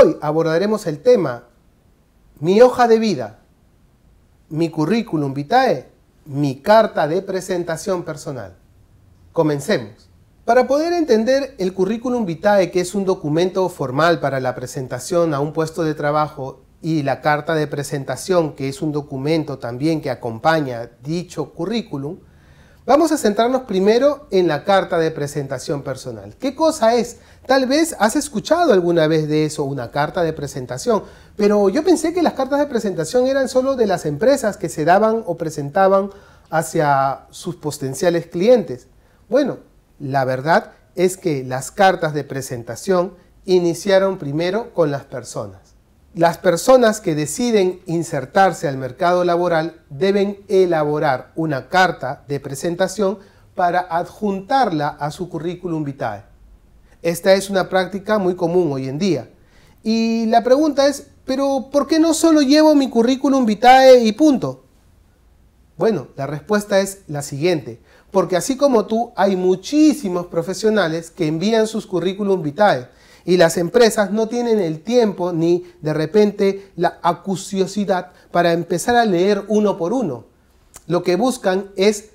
Hoy abordaremos el tema mi hoja de vida, mi currículum vitae, mi carta de presentación personal. Comencemos. Para poder entender el currículum vitae, que es un documento formal para la presentación a un puesto de trabajo, y la carta de presentación, que es un documento también que acompaña dicho currículum, vamos a centrarnos primero en la carta de presentación personal. ¿Qué cosa es? Tal vez has escuchado alguna vez de eso, una carta de presentación, pero yo pensé que las cartas de presentación eran solo de las empresas que se daban o presentaban hacia sus potenciales clientes. Bueno, la verdad es que las cartas de presentación iniciaron primero con las personas. Las personas que deciden insertarse al mercado laboral deben elaborar una carta de presentación para adjuntarla a su currículum vitae. Esta es una práctica muy común hoy en día. Y la pregunta es, ¿pero por qué no solo llevo mi currículum vitae y punto? Bueno, la respuesta es la siguiente. Porque así como tú, hay muchísimos profesionales que envían sus currículum vitae. Y las empresas no tienen el tiempo ni de repente la acuciosidad para empezar a leer uno por uno. Lo que buscan es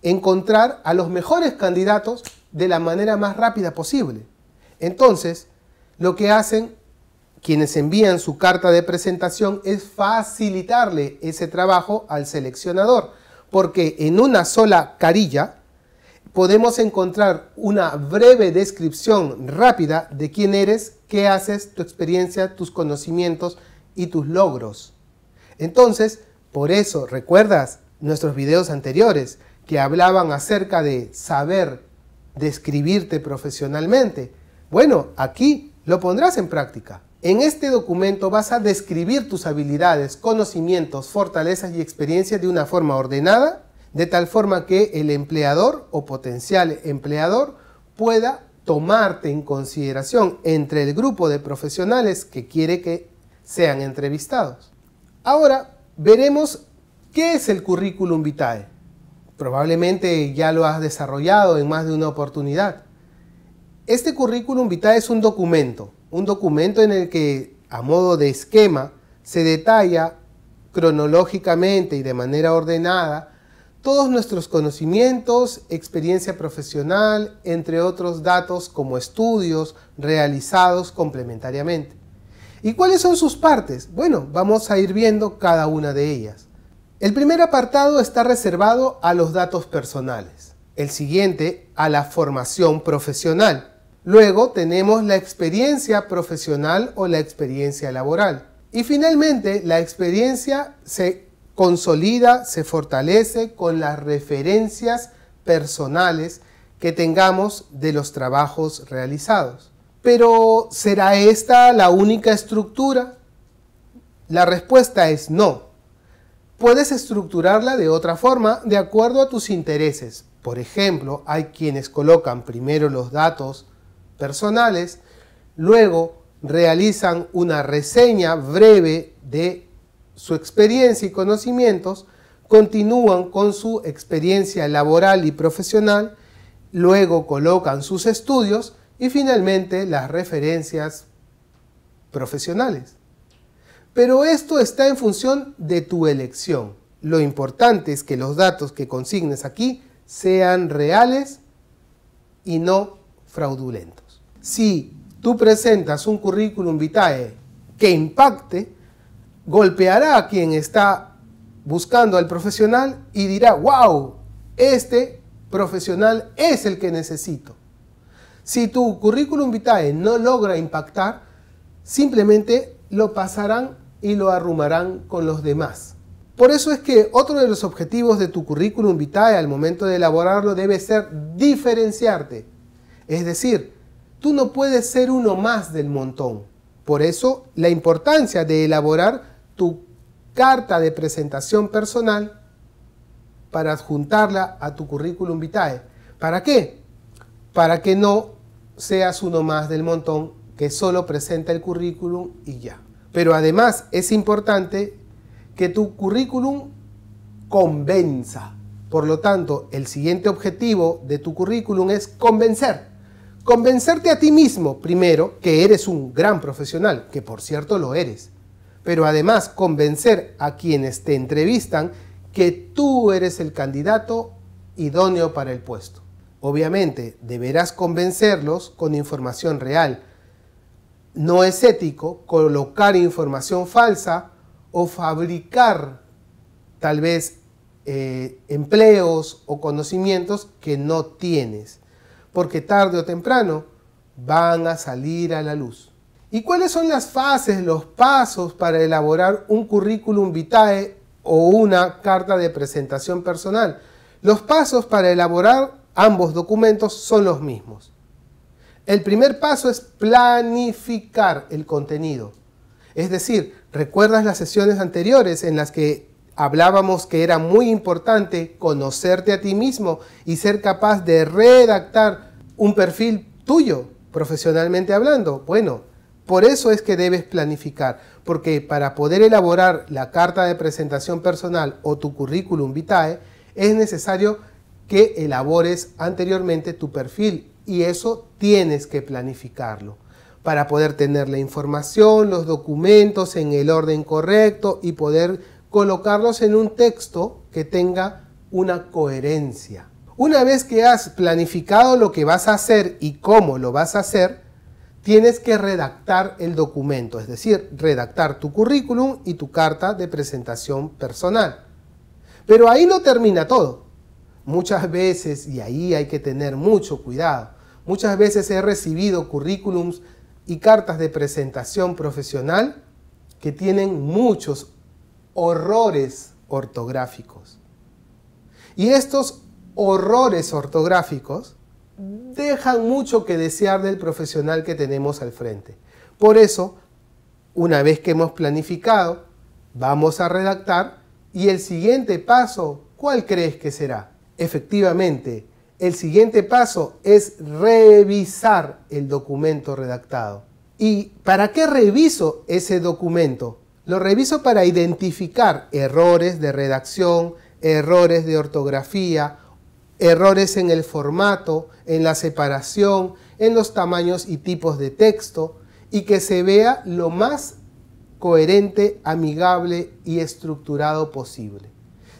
encontrar a los mejores candidatos de la manera más rápida posible. Entonces, lo que hacen quienes envían su carta de presentación es facilitarle ese trabajo al seleccionador, porque en una sola carilla podemos encontrar una breve descripción rápida de quién eres, qué haces, tu experiencia, tus conocimientos y tus logros. Entonces, por eso, ¿recuerdas nuestros videos anteriores que hablaban acerca de saber describirte profesionalmente? Bueno, aquí lo pondrás en práctica. En este documento vas a describir tus habilidades, conocimientos, fortalezas y experiencias de una forma ordenada, de tal forma que el empleador o potencial empleador pueda tomarte en consideración entre el grupo de profesionales que quiere que sean entrevistados. Ahora veremos qué es el currículum vitae. Probablemente ya lo has desarrollado en más de una oportunidad. Este currículum vitae es un documento en el que, a modo de esquema, se detalla cronológicamente y de manera ordenada todos nuestros conocimientos, experiencia profesional, entre otros datos como estudios realizados complementariamente. ¿Y cuáles son sus partes? Bueno, vamos a ir viendo cada una de ellas. El primer apartado está reservado a los datos personales. El siguiente a la formación profesional. Luego tenemos la experiencia profesional o la experiencia laboral. Y finalmente la experiencia se consolida, se fortalece con las referencias personales que tengamos de los trabajos realizados. Pero, ¿será esta la única estructura? La respuesta es no. Puedes estructurarla de otra forma de acuerdo a tus intereses. Por ejemplo, hay quienes colocan primero los datos personales, luego realizan una reseña breve de su experiencia y conocimientos, continúan con su experiencia laboral y profesional, luego colocan sus estudios y finalmente las referencias profesionales. Pero esto está en función de tu elección. Lo importante es que los datos que consignes aquí sean reales y no fraudulentos. Si tú presentas un currículum vitae que impacte, golpeará a quien está buscando al profesional y dirá, wow, este profesional es el que necesito. Si tu currículum vitae no logra impactar, simplemente lo pasarán y lo arrumarán con los demás. Por eso es que otro de los objetivos de tu currículum vitae al momento de elaborarlo debe ser diferenciarte. Es decir, tú no puedes ser uno más del montón. Por eso la importancia de elaborar tu carta de presentación personal para adjuntarla a tu currículum vitae. ¿Para qué? Para que no seas uno más del montón que solo presenta el currículum y ya. Pero además es importante que tu currículum convenza. Por lo tanto, el siguiente objetivo de tu currículum es convencer. Convencerte a ti mismo, primero, que eres un gran profesional, que por cierto lo eres. Pero además convencer a quienes te entrevistan que tú eres el candidato idóneo para el puesto. Obviamente, deberás convencerlos con información real. No es ético colocar información falsa o fabricar tal vez empleos o conocimientos que no tienes, porque tarde o temprano van a salir a la luz. ¿Y cuáles son las fases, los pasos para elaborar un currículum vitae o una carta de presentación personal? Los pasos para elaborar ambos documentos son los mismos. El primer paso es planificar el contenido. Es decir, ¿recuerdas las sesiones anteriores en las que hablábamos que era muy importante conocerte a ti mismo y ser capaz de redactar un perfil tuyo, profesionalmente hablando? Bueno, por eso es que debes planificar, porque para poder elaborar la carta de presentación personal o tu currículum vitae, es necesario que elabores anteriormente tu perfil y eso tienes que planificarlo para poder tener la información, los documentos en el orden correcto y poder colocarlos en un texto que tenga una coherencia. Una vez que has planificado lo que vas a hacer y cómo lo vas a hacer, tienes que redactar el documento, es decir, redactar tu currículum y tu carta de presentación personal. Pero ahí no termina todo. Muchas veces, y ahí hay que tener mucho cuidado, muchas veces he recibido currículums y cartas de presentación profesional que tienen muchos horrores ortográficos. Y estos horrores ortográficos dejan mucho que desear del profesional que tenemos al frente. Por eso, una vez que hemos planificado, vamos a redactar y el siguiente paso, ¿cuál crees que será? Efectivamente, el siguiente paso es revisar el documento redactado. ¿Y para qué reviso ese documento? Lo reviso para identificar errores de redacción, errores de ortografía, errores en el formato, en la separación, en los tamaños y tipos de texto y que se vea lo más coherente, amigable y estructurado posible.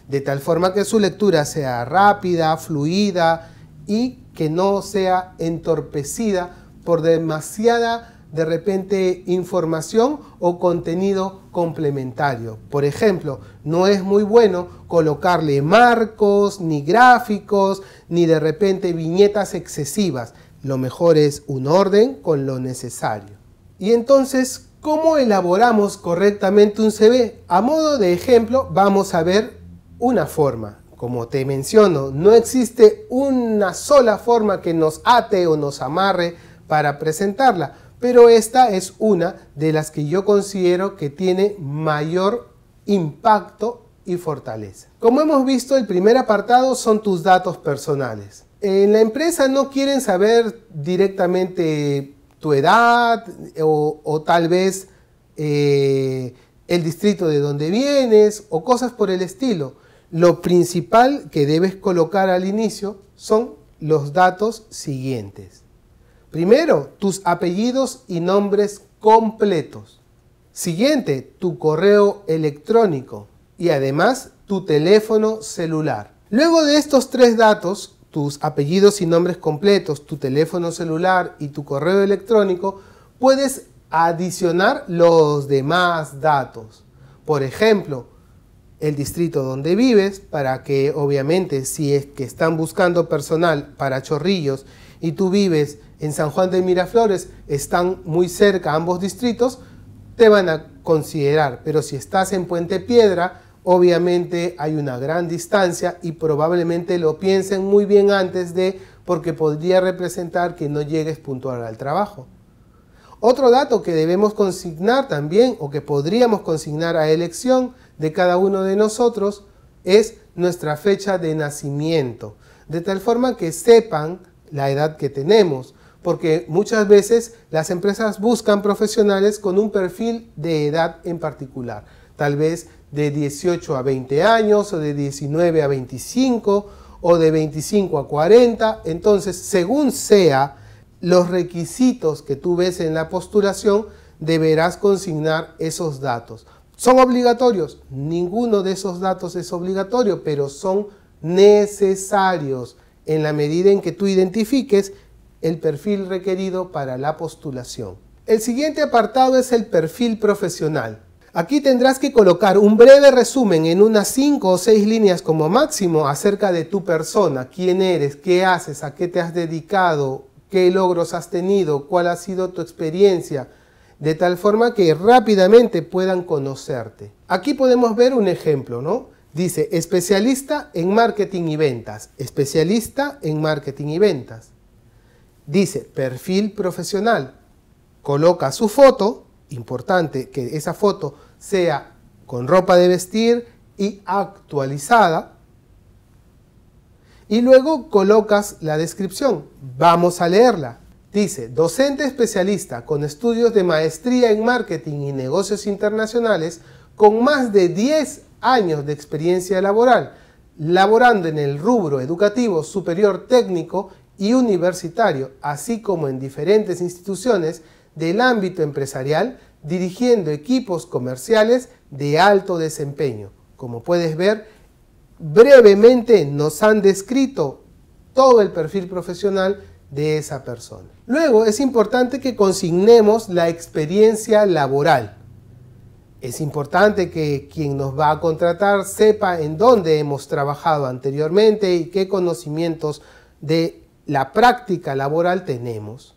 De tal forma que su lectura sea rápida, fluida y que no sea entorpecida por demasiada, de repente, información o contenido complementario. Por ejemplo, no es muy bueno colocarle marcos, ni gráficos, ni de repente viñetas excesivas. Lo mejor es un orden con lo necesario. Y entonces, ¿cómo elaboramos correctamente un CV? A modo de ejemplo, vamos a ver una forma. Como te menciono, no existe una sola forma que nos ate o nos amarre para presentarla, pero esta es una de las que yo considero que tiene mayor impacto y fortaleza. Como hemos visto, el primer apartado son tus datos personales. En la empresa no quieren saber directamente tu edad o tal vez el distrito de donde vienes o cosas por el estilo. Lo principal que debes colocar al inicio son los datos siguientes. Primero, tus apellidos y nombres completos. Siguiente, tu correo electrónico y además tu teléfono celular. Luego de estos tres datos, tus apellidos y nombres completos, tu teléfono celular y tu correo electrónico, puedes adicionar los demás datos. Por ejemplo, el distrito donde vives, para que obviamente si es que están buscando personal para Chorrillos y tú vives en San Juan de Miraflores, están muy cerca ambos distritos, te van a considerar. Pero si estás en Puente Piedra, obviamente hay una gran distancia y probablemente lo piensen muy bien antes de, porque podría representar que no llegues puntual al trabajo. Otro dato que debemos consignar también, o que podríamos consignar a elección de cada uno de nosotros, es nuestra fecha de nacimiento, de tal forma que sepan la edad que tenemos, porque muchas veces las empresas buscan profesionales con un perfil de edad en particular, tal vez de 18 a 20 años, o de 19 a 25, o de 25 a 40, entonces según sea los requisitos que tú ves en la postulación, deberás consignar esos datos. ¿Son obligatorios? Ninguno de esos datos es obligatorio, pero son necesarios en la medida en que tú identifiques el perfil requerido para la postulación. El siguiente apartado es el perfil profesional. Aquí tendrás que colocar un breve resumen en unas 5 o 6 líneas como máximo acerca de tu persona, quién eres, qué haces, a qué te has dedicado, qué logros has tenido, cuál ha sido tu experiencia, de tal forma que rápidamente puedan conocerte. Aquí podemos ver un ejemplo, ¿no? Dice, especialista en marketing y ventas, especialista en marketing y ventas. Dice, perfil profesional, coloca su foto, importante que esa foto sea con ropa de vestir y actualizada, y luego colocas la descripción. Vamos a leerla. Dice, docente especialista con estudios de maestría en marketing y negocios internacionales con más de 10 años de experiencia laboral, laborando en el rubro educativo superior técnico y universitario, así como en diferentes instituciones del ámbito empresarial, dirigiendo equipos comerciales de alto desempeño. Como puedes ver, brevemente nos han descrito todo el perfil profesional de esa persona. Luego es importante que consignemos la experiencia laboral. Es importante que quien nos va a contratar sepa en dónde hemos trabajado anteriormente y qué conocimientos de la práctica laboral tenemos.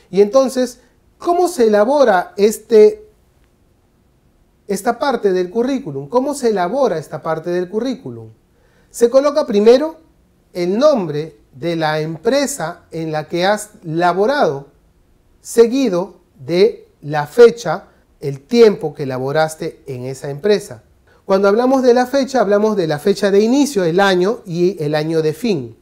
Y entonces, ¿cómo se elabora esta parte del currículum? ¿Cómo se elabora esta parte del currículum? Se coloca primero el nombre de la empresa en la que has laborado, seguido de la fecha, el tiempo que laboraste en esa empresa. Cuando hablamos de la fecha, hablamos de la fecha de inicio, el año, y el año de fin.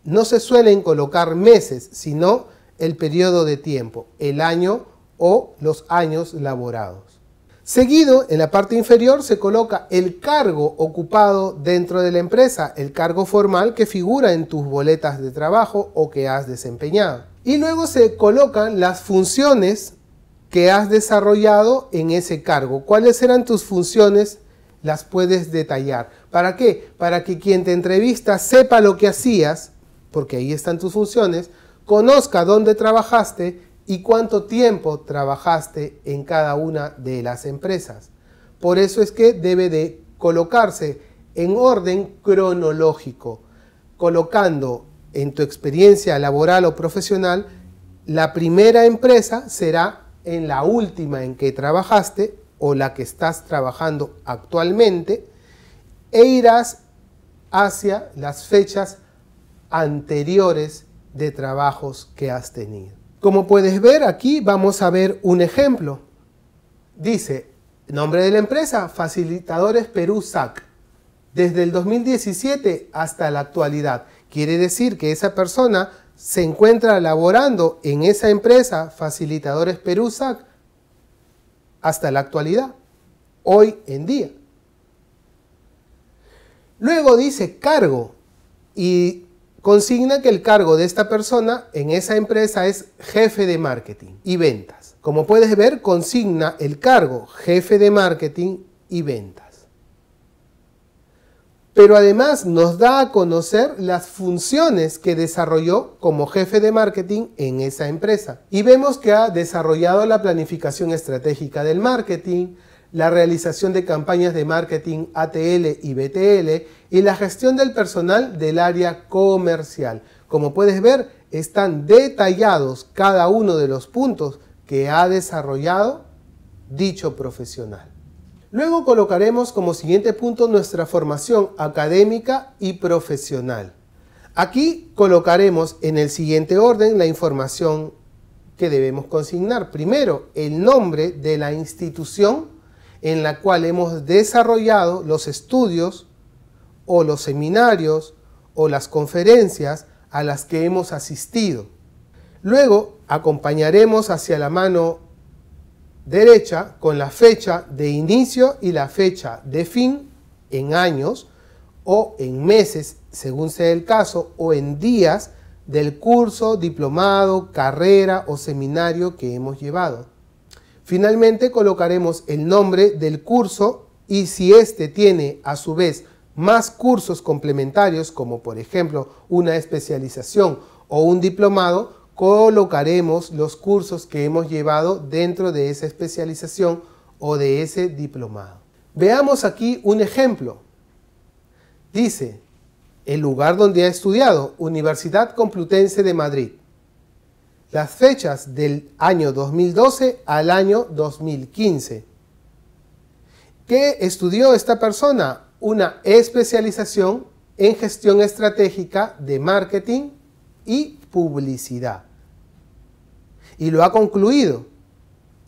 No se suelen colocar meses, sino el periodo de tiempo, el año o los años laborados. Seguido, en la parte inferior se coloca el cargo ocupado dentro de la empresa, el cargo formal que figura en tus boletas de trabajo o que has desempeñado. Y luego se colocan las funciones que has desarrollado en ese cargo. ¿Cuáles eran tus funciones? Las puedes detallar. ¿Para qué? Para que quien te entrevista sepa lo que hacías, porque ahí están tus funciones, conozca dónde trabajaste y cuánto tiempo trabajaste en cada una de las empresas. Por eso es que debe de colocarse en orden cronológico, colocando en tu experiencia laboral o profesional, la primera empresa será en la última en que trabajaste o la que estás trabajando actualmente, e irás hacia las fechas anteriores de trabajos que has tenido. Como puedes ver, aquí vamos a ver un ejemplo. Dice, nombre de la empresa, Facilitadores Perú SAC, desde el 2017 hasta la actualidad. Quiere decir que esa persona se encuentra laborando en esa empresa, Facilitadores Perú SAC, hasta la actualidad, hoy en día. Luego dice cargo y consigna que el cargo de esta persona en esa empresa es jefe de marketing y ventas. Como puedes ver, consigna el cargo jefe de marketing y ventas. Pero además nos da a conocer las funciones que desarrolló como jefe de marketing en esa empresa. Y vemos que ha desarrollado la planificación estratégica del marketing, la realización de campañas de marketing ATL y BTL y la gestión del personal del área comercial. Como puedes ver, están detallados cada uno de los puntos que ha desarrollado dicho profesional. Luego colocaremos como siguiente punto nuestra formación académica y profesional. Aquí colocaremos en el siguiente orden la información que debemos consignar. Primero, el nombre de la institución en la cual hemos desarrollado los estudios o los seminarios o las conferencias a las que hemos asistido. Luego acompañaremos hacia la mano derecha con la fecha de inicio y la fecha de fin en años o en meses, según sea el caso, o en días, del curso, diplomado, carrera o seminario que hemos llevado. Finalmente colocaremos el nombre del curso y si éste tiene a su vez más cursos complementarios, como por ejemplo una especialización o un diplomado, colocaremos los cursos que hemos llevado dentro de esa especialización o de ese diplomado. Veamos aquí un ejemplo. Dice, el lugar donde ha estudiado, Universidad Complutense de Madrid. Las fechas del año 2012 al año 2015. ¿Qué estudió esta persona? Una especialización en gestión estratégica de marketing y publicidad. Y lo ha concluido.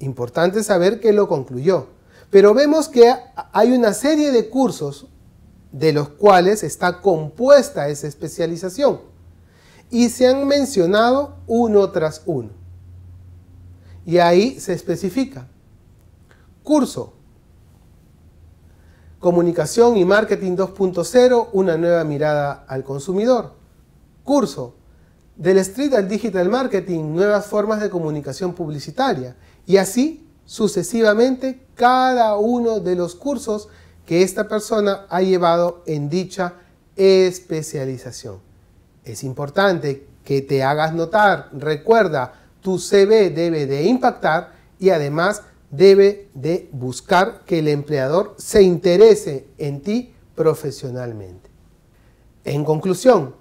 Importante saber que lo concluyó. Pero vemos que hay una serie de cursos de los cuales está compuesta esa especialización. Y se han mencionado uno tras uno. Y ahí se especifica. Curso. Comunicación y Marketing 2.0, una nueva mirada al consumidor. Curso. Del Street al Digital Marketing, nuevas formas de comunicación publicitaria. Y así sucesivamente cada uno de los cursos que esta persona ha llevado en dicha especialización. Es importante que te hagas notar. Recuerda, tu CV debe de impactar y además debe de buscar que el empleador se interese en ti profesionalmente. En conclusión,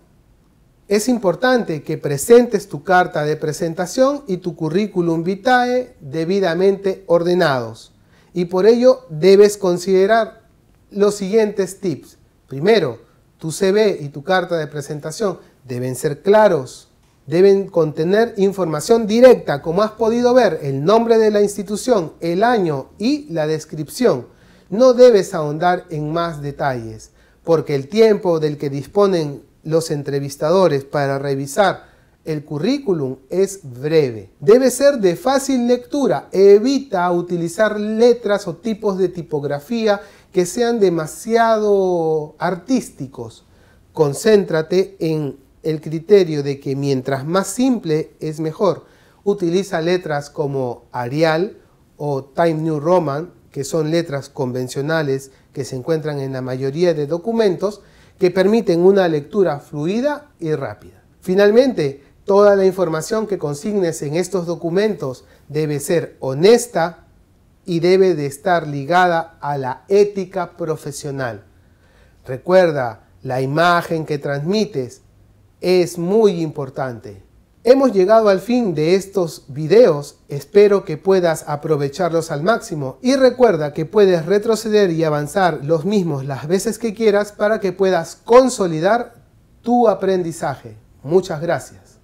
es importante que presentes tu carta de presentación y tu currículum vitae debidamente ordenados. Y por ello debes considerar los siguientes tips. Primero, tu CV y tu carta de presentación deben ser claros. Deben contener información directa, como has podido ver, el nombre de la institución, el año y la descripción. No debes ahondar en más detalles, porque el tiempo del que disponen los entrevistadores para revisar el currículum es breve. Debe ser de fácil lectura. Evita utilizar letras o tipos de tipografía que sean demasiado artísticos. Concéntrate en el criterio de que mientras más simple es mejor. Utiliza letras como Arial o Times New Roman, que son letras convencionales que se encuentran en la mayoría de documentos, que permiten una lectura fluida y rápida. Finalmente, toda la información que consignes en estos documentos debe ser honesta y debe de estar ligada a la ética profesional. Recuerda, la imagen que transmites es muy importante. Hemos llegado al fin de estos videos, espero que puedas aprovecharlos al máximo y recuerda que puedes retroceder y avanzar los mismos las veces que quieras para que puedas consolidar tu aprendizaje. Muchas gracias.